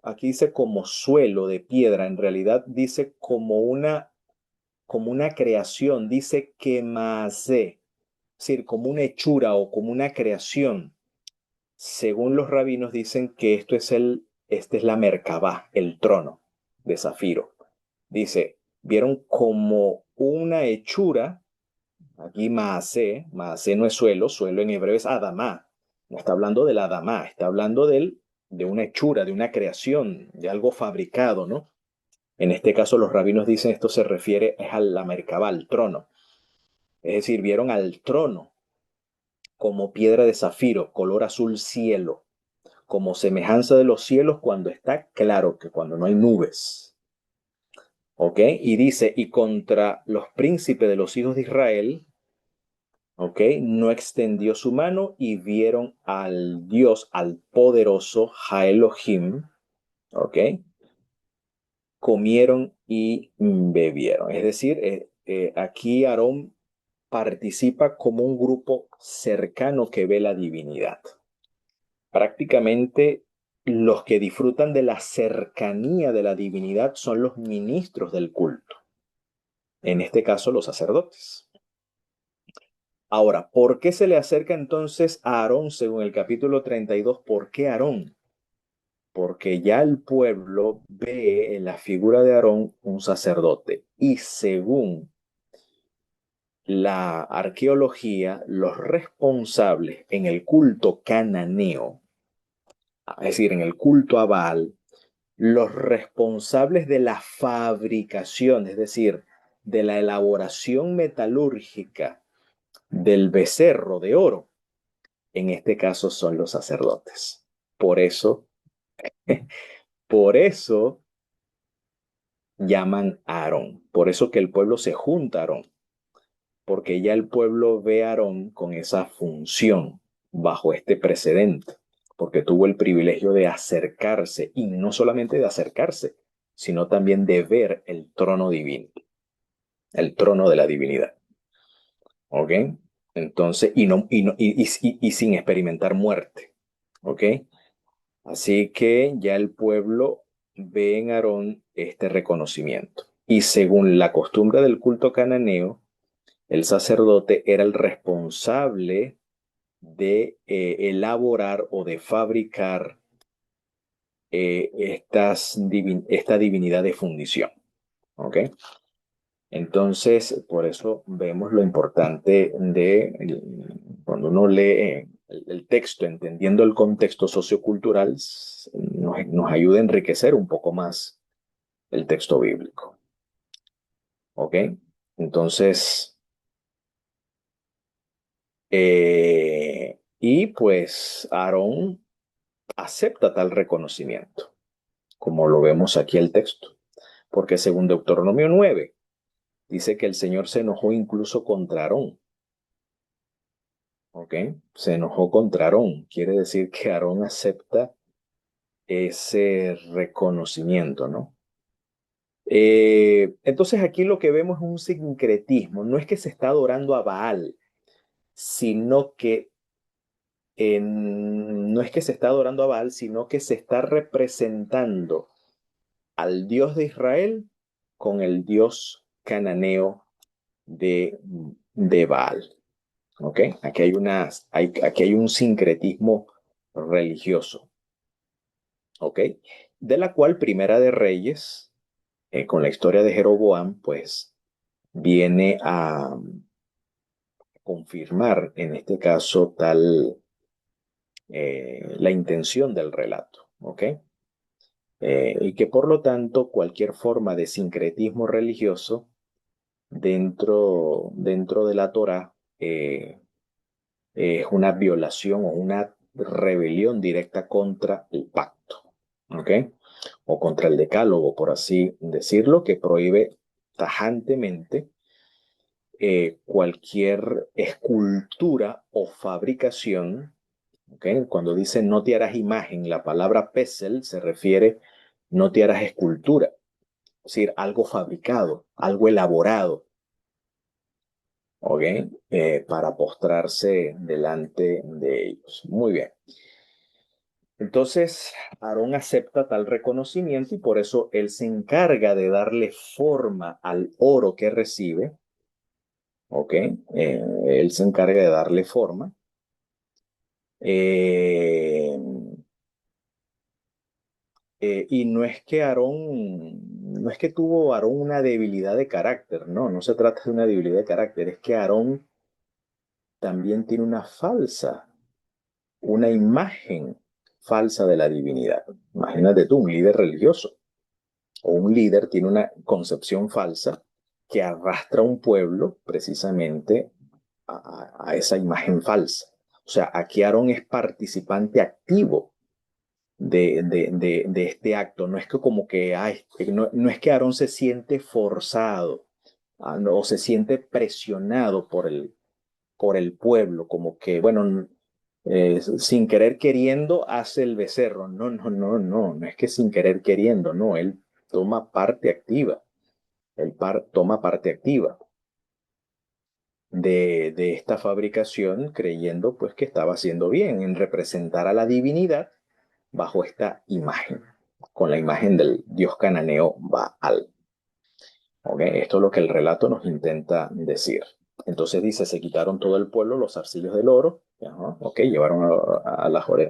aquí dice como suelo de piedra, en realidad dice como una creación, dice que masé, es decir, como una hechura o como una creación. Según los rabinos dicen que esta es la Merkabah, el trono de zafiro. Dice, vieron como una hechura, aquí maasé no es suelo, suelo en hebreo es adamá. No está hablando del adamá, está hablando de una hechura, de una creación, de algo fabricado, ¿no? En este caso los rabinos dicen esto se refiere es a la Merkabah, al trono. Es decir, vieron al trono como piedra de zafiro, color azul cielo, como semejanza de los cielos cuando está claro, que cuando no hay nubes. ¿Ok? Y dice, y contra los príncipes de los hijos de Israel, ¿ok? No extendió su mano y vieron al Dios, al poderoso Jaelohim, ¿ok? Comieron y bebieron. Es decir, aquí Aarón participa como un grupo cercano que ve la divinidad. Prácticamente los que disfrutan de la cercanía de la divinidad son los ministros del culto, en este caso los sacerdotes. Ahora, ¿por qué se le acerca entonces a Aarón según el capítulo 32? ¿Por qué Aarón? Porque ya el pueblo ve en la figura de Aarón un sacerdote y según la arqueología, los responsables en el culto cananeo, es decir, en el culto a Baal, los responsables de la fabricación, es decir, de la elaboración metalúrgica del becerro de oro, en este caso son los sacerdotes. Por eso, por eso llaman a Aarón, por eso que el pueblo se junta a Aarón, porque ya el pueblo ve a Aarón con esa función bajo este precedente, porque tuvo el privilegio de acercarse, y no solamente de acercarse, sino también de ver el trono divino, el trono de la divinidad. ¿Ok? Entonces, y sin experimentar muerte. ¿Ok? Así que ya el pueblo ve en Aarón este reconocimiento. Y según la costumbre del culto cananeo, el sacerdote era el responsable de elaborar o de fabricar esta divinidad de fundición. ¿Ok? Entonces, por eso vemos lo importante de cuando uno lee el texto, entendiendo el contexto sociocultural, nos ayuda a enriquecer un poco más el texto bíblico. ¿Ok? Entonces, y pues Aarón acepta tal reconocimiento, como lo vemos aquí el texto, porque según Deuteronomio 9 dice que el Señor se enojó incluso contra Aarón. ¿Ok? Se enojó contra Aarón. Quiere decir que Aarón acepta ese reconocimiento, ¿no? Entonces aquí lo que vemos es un sincretismo. No es que se está adorando a Baal, sino que no es que se está adorando a Baal, sino que se está representando al Dios de Israel con el Dios cananeo de Baal. ¿Ok? Aquí hay un sincretismo religioso. ¿Ok? De la cual Primera de Reyes, con la historia de Jeroboam, pues viene a confirmar en este caso la intención del relato. ¿Ok? Y que por lo tanto cualquier forma de sincretismo religioso dentro de la Torá es una violación o una rebelión directa contra el pacto, ¿ok? O contra el decálogo, por así decirlo, que prohíbe tajantemente cualquier escultura o fabricación. ¿Okay? Cuando dice no te harás imagen, la palabra pesel se refiere no te harás escultura, es decir, algo fabricado, algo elaborado, ¿ok? Para postrarse delante de ellos. Muy bien. Entonces, Aarón acepta tal reconocimiento y por eso él se encarga de darle forma al oro que recibe, ¿ok? Él se encarga de darle forma. Eh, y no es que no es que tuvo Aarón una debilidad de carácter, no, no se trata de una debilidad de carácter, es que Aarón también tiene una imagen falsa de la divinidad. Imagínate tú, un líder religioso o un líder tiene una concepción falsa que arrastra a un pueblo precisamente a esa imagen falsa. O sea, aquí Aarón es participante activo de este acto. No es que como que, ay, no es que Aarón se siente forzado no, o se siente presionado por el pueblo, como que, bueno, sin querer queriendo hace el becerro. No, no, no, no, no es que sin querer queriendo, no, él toma parte activa, toma parte activa de esta fabricación creyendo pues que estaba haciendo bien en representar a la divinidad bajo esta imagen, con la imagen del dios cananeo Baal. ¿Okay? Esto es lo que el relato nos intenta decir. Entonces dice, se quitaron todo el pueblo los zarcillos del oro, ok, llevaron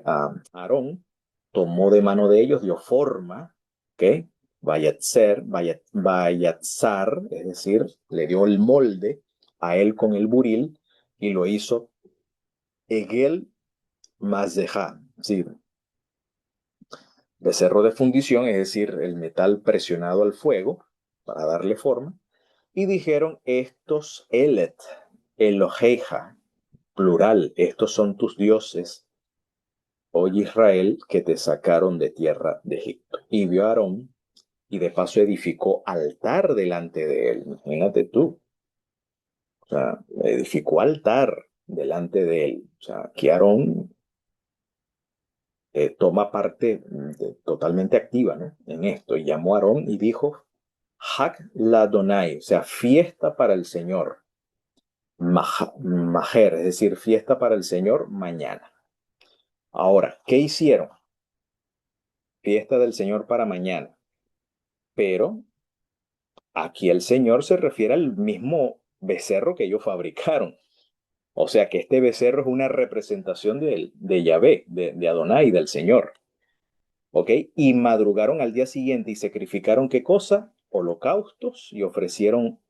a Aarón, tomó de mano de ellos, dio forma, ok, Vayatzar, es decir, le dio el molde a él con el buril y lo hizo Egel Mazdeja, es decir, becerro de fundición, es decir, el metal presionado al fuego para darle forma. Y dijeron, estos Elet, Eloheja, plural, estos son tus dioses, oh Israel, que te sacaron de tierra de Egipto. Y vio a Aarón, y de paso edificó altar delante de él. Imagínate tú. O sea, edificó altar delante de él. O sea, que Aarón toma parte totalmente activa, ¿no? En esto. Y llamó a Aarón y dijo, Hak Ladonai, o sea, fiesta para el Señor. Majer, es decir, fiesta para el Señor mañana. Ahora, ¿qué hicieron? Fiesta del Señor para mañana. Pero aquí el Señor se refiere al mismo becerro que ellos fabricaron. O sea que este becerro es una representación de Yahvé, de Adonai, del Señor. ¿Ok? Y madrugaron al día siguiente y sacrificaron ¿qué cosa? Holocaustos y ofrecieron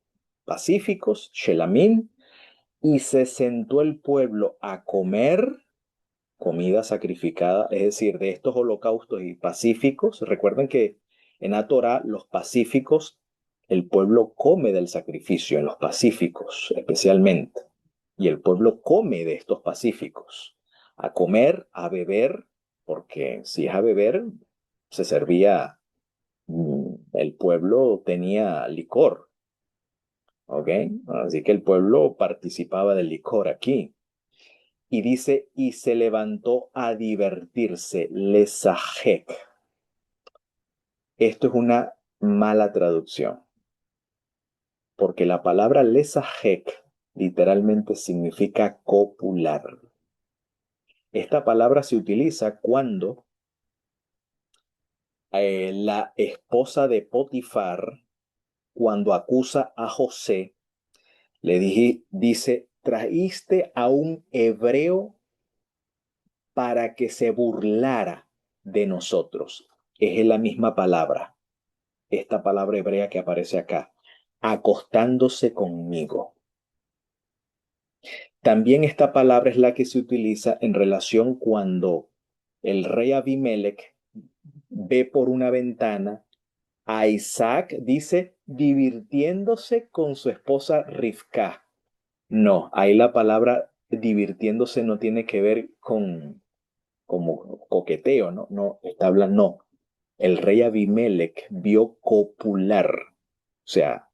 pacíficos, shelamín, y se sentó el pueblo a comer comida sacrificada, es decir, de estos holocaustos y pacíficos. Recuerden que en la Torá los pacíficos, el pueblo come del sacrificio, en los pacíficos especialmente, y el pueblo come de estos pacíficos, a comer, a beber, porque si es a beber, se servía, el pueblo tenía licor, ¿ok? Así que el pueblo participaba del licor aquí. Y dice, y se levantó a divertirse, lesajek. Esto es una mala traducción, porque la palabra lesajek literalmente significa copular. Esta palabra se utiliza cuando la esposa de Potifar, cuando acusa a José, dice, traíste a un hebreo para que se burlara de nosotros. Es la misma palabra, esta palabra hebrea que aparece acá, acostándose conmigo. También esta palabra es la que se utiliza en relación cuando el rey Abimelech ve por una ventana a Isaac, dice, divirtiéndose con su esposa Rivka. No, ahí la palabra divirtiéndose no tiene que ver con como coqueteo, ¿no? No, está hablando, no. El rey Abimelech vio copular, o sea,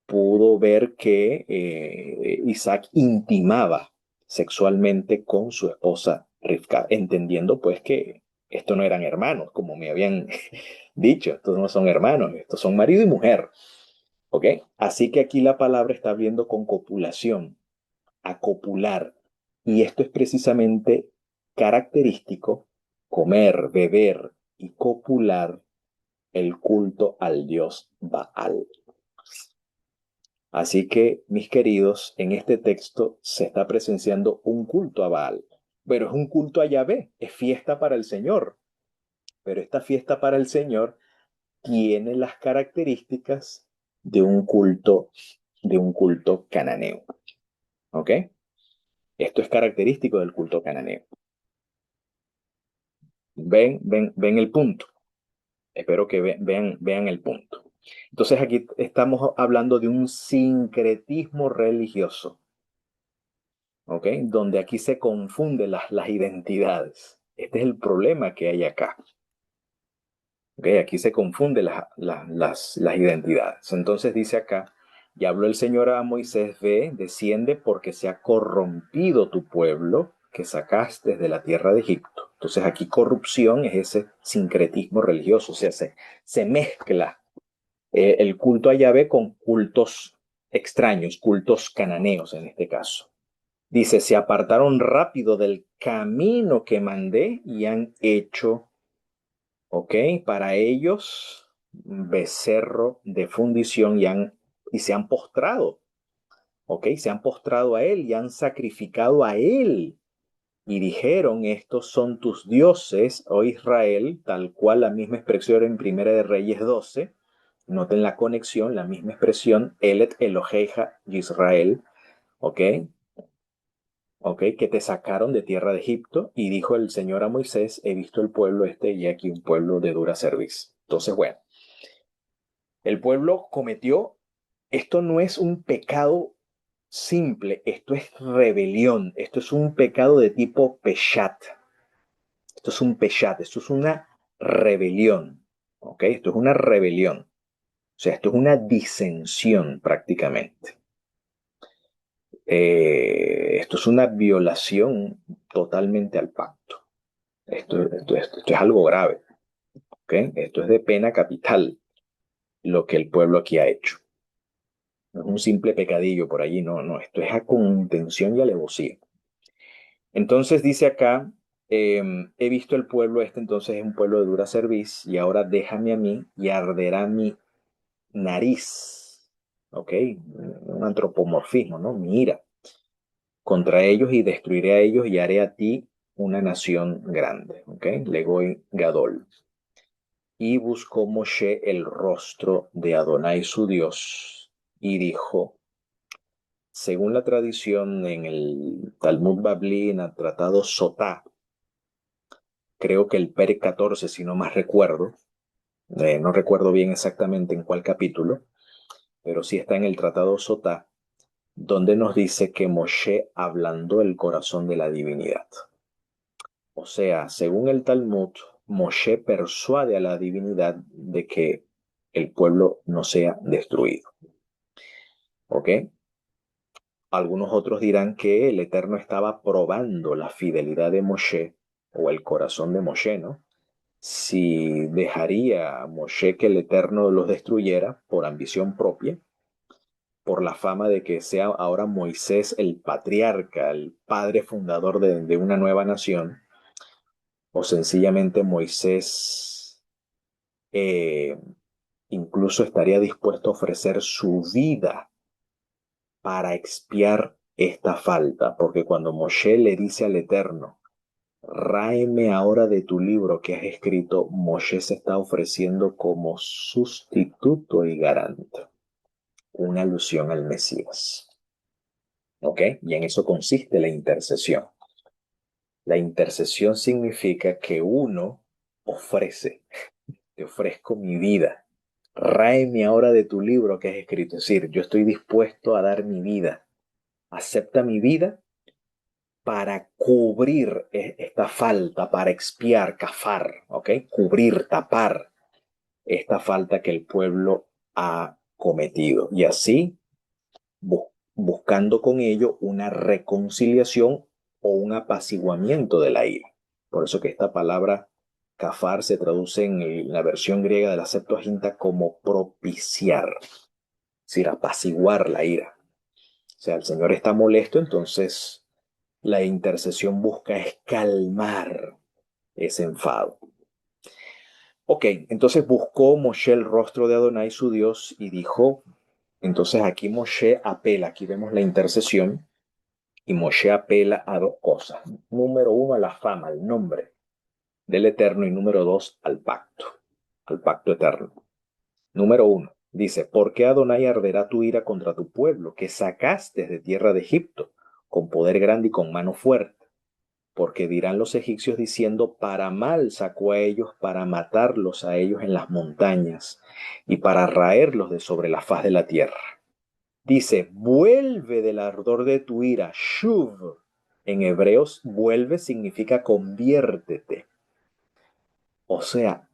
pudo ver que Isaac intimaba sexualmente con su esposa Rivka, entendiendo pues que estos no eran hermanos, como me habían dicho, estos no son hermanos, estos son marido y mujer, ¿ok? Así que aquí la palabra está hablando con copulación, a copular, y esto es precisamente característico, comer, beber y copular el culto al dios Baal. Así que, mis queridos, en este texto se está presenciando un culto a Baal, pero es un culto a Yahvé, es fiesta para el Señor. Pero esta fiesta para el Señor tiene las características de un culto cananeo. ¿Ok? Esto es característico del culto cananeo. Ven el punto. Espero que vean el punto. Entonces aquí estamos hablando de un sincretismo religioso. ¿Ok? Donde aquí se confunden las identidades. Este es el problema que hay acá. ¿Ok? Aquí se confunden las identidades. Entonces dice acá, y habló el Señor a Moisés, ve, desciende porque se ha corrompido tu pueblo que sacaste de la tierra de Egipto. Entonces aquí corrupción es ese sincretismo religioso, o sea, se mezcla el culto a Yahvé con cultos extraños, cultos cananeos en este caso. Dice, se apartaron rápido del camino que mandé y han hecho, ¿ok? Para ellos, becerro de fundición y se han postrado, ¿ok? Se han postrado a él y han sacrificado a él. Y dijeron, estos son tus dioses, oh Israel, tal cual la misma expresión en Primera de Reyes 12. Noten la conexión, la misma expresión, Elet Eloheja Israel, ¿ok? ¿Ok? Que te sacaron de tierra de Egipto, y dijo el Señor a Moisés, he visto el pueblo este y aquí un pueblo de dura cerviz. Entonces, bueno, el pueblo cometió, esto no es un pecado simple, esto es rebelión, esto es un pecado de tipo peshat, esto es un peshat, esto es una rebelión, ¿ok? Esto es una rebelión, o sea, esto es una disensión prácticamente. Esto es una violación totalmente al pacto. Esto es algo grave, ¿ok? Esto es de pena capital, lo que el pueblo aquí ha hecho. No es un simple pecadillo por allí, no, no, esto es a contención y alevosía. Entonces dice acá, he visto el pueblo este, entonces es un pueblo de dura cerviz, y ahora déjame a mí y arderá mi nariz, ¿ok? Un antropomorfismo, ¿no? Mi ira contra ellos y destruiré a ellos y haré a ti una nación grande, ¿ok? Legoy Gadol. Y buscó Moshe el rostro de Adonai su Dios y dijo, según la tradición en el Talmud Babli, en el tratado Sotá, creo que el Perek 14, si no más recuerdo, no recuerdo bien exactamente en cuál capítulo, pero sí está en el tratado Sotá, donde nos dice que Moshe ablandó el corazón de la divinidad. O sea, según el Talmud, Moshe persuade a la divinidad de que el pueblo no sea destruido. ¿Ok? Algunos otros dirán que el Eterno estaba probando la fidelidad de Moshe o el corazón de Moshe, ¿no? Si dejaría a Moshe que el Eterno los destruyera por ambición propia, por la fama de que sea ahora Moisés el patriarca, el padre fundador de una nueva nación, o sencillamente Moisés eh, incluso estaría dispuesto a ofrecer su vida para expiar esta falta, porque cuando Moshe le dice al Eterno, ráeme ahora de tu libro que has escrito, Moshe se está ofreciendo como sustituto y garante, una alusión al Mesías. ¿Ok? Y en eso consiste la intercesión. La intercesión significa que uno ofrece, te ofrezco mi vida, Ráeme ahora de tu libro que has escrito. Es decir, yo estoy dispuesto a dar mi vida. Acepta mi vida para cubrir esta falta, para expiar, cafar, ¿ok? Cubrir, tapar esta falta que el pueblo ha cometido. Y así, buscando con ello una reconciliación o un apaciguamiento de la ira. Por eso que esta palabra kafar se traduce en la versión griega de la Septuaginta como propiciar, es decir, apaciguar la ira. O sea, el Señor está molesto, entonces la intercesión busca es calmar ese enfado. Ok, entonces buscó Moshe el rostro de Adonai su Dios y dijo, entonces aquí Moshe apela, aquí vemos la intercesión, y Moshe apela a dos cosas. Número uno, a la fama, al nombre del Eterno, y número dos, al pacto eterno. Número uno, dice, ¿por qué Adonai arderá tu ira contra tu pueblo, que sacaste de tierra de Egipto, con poder grande y con mano fuerte? Porque dirán los egipcios diciendo, para mal sacó a ellos, para matarlos a ellos en las montañas, y para raerlos de sobre la faz de la tierra. Dice, vuelve del ardor de tu ira, shuv. En hebreos, vuelve significa conviértete. O sea,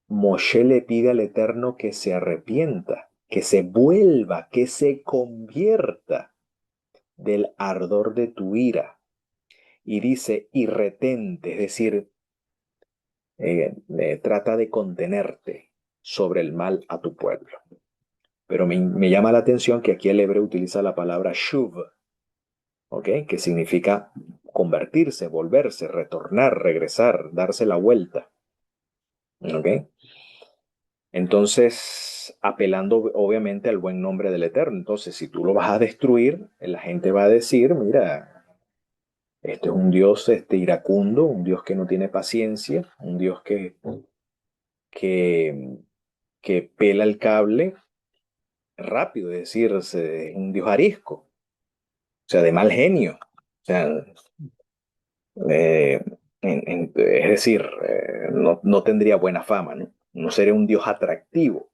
Moshe le pide al Eterno que se arrepienta, que se vuelva, que se convierta del ardor de tu ira. Y dice, y retente, es decir, trata de contenerte sobre el mal a tu pueblo. Pero me llama la atención que aquí el hebreo utiliza la palabra shuv, ¿ok? Que significa convertirse, volverse, retornar, regresar, darse la vuelta, ¿ok? Entonces, apelando obviamente al buen nombre del Eterno. Entonces, si tú lo vas a destruir, la gente va a decir, mira, este es un Dios iracundo, un Dios que no tiene paciencia, un Dios que, que pela el cable rápido, es decir, es un Dios arisco, o sea, de mal genio. O sea, Eh, es decir, no tendría buena fama, ¿no? No sería un dios atractivo.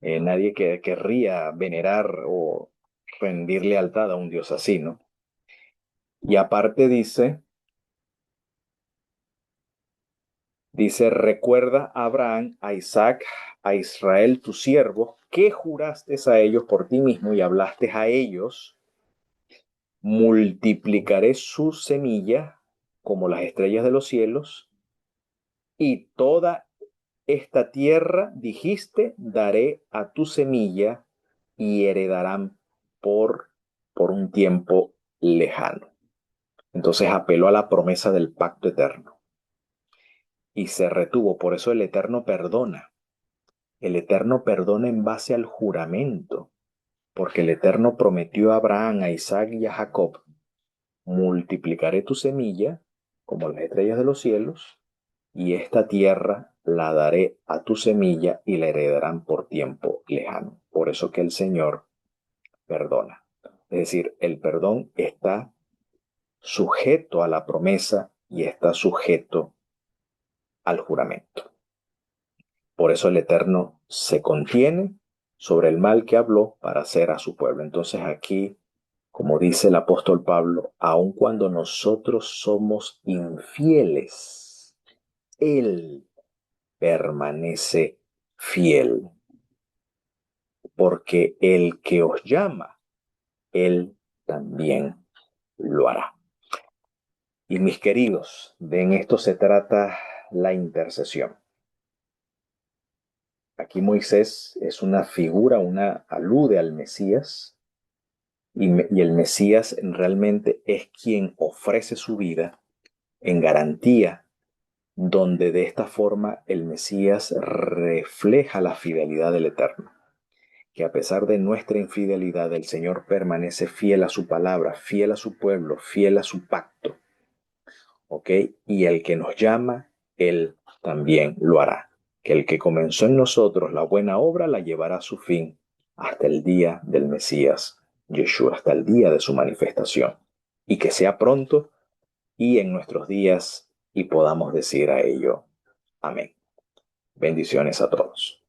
Nadie que querría venerar o rendir lealtad a un dios así, ¿no? Y aparte dice, recuerda a Abraham, a Isaac, a Israel, tus siervos, que juraste a ellos por ti mismo y hablaste a ellos, multiplicaré su semilla como las estrellas de los cielos y toda esta tierra, dijiste, daré a tu semilla y heredarán por un tiempo lejano. Entonces apeló a la promesa del pacto eterno y se retuvo. Por eso el Eterno perdona. El Eterno perdona en base al juramento, porque el Eterno prometió a Abraham, a Isaac y a Jacob, multiplicaré tu semilla como las estrellas de los cielos y esta tierra la daré a tu semilla y la heredarán por tiempo lejano. Por eso que el Señor perdona. Es decir, el perdón está sujeto a la promesa y está sujeto al juramento. Por eso el Eterno se contiene sobre el mal que habló para hacer a su pueblo. Entonces aquí, como dice el apóstol Pablo, aun cuando nosotros somos infieles, Él permanece fiel, porque el que os llama, Él también lo hará. Y mis queridos, de en esto se trata la intercesión. Aquí Moisés es una figura, alude al Mesías, y el Mesías realmente es quien ofrece su vida en garantía, donde de esta forma el Mesías refleja la fidelidad del Eterno. Que a pesar de nuestra infidelidad, el Señor permanece fiel a su palabra, fiel a su pueblo, fiel a su pacto. ¿Ok? Y el que nos llama, Él también lo hará. Que el que comenzó en nosotros la buena obra la llevará a su fin hasta el día del Mesías, Yeshua, hasta el día de su manifestación. Y que sea pronto y en nuestros días y podamos decir a ello, amén. Bendiciones a todos.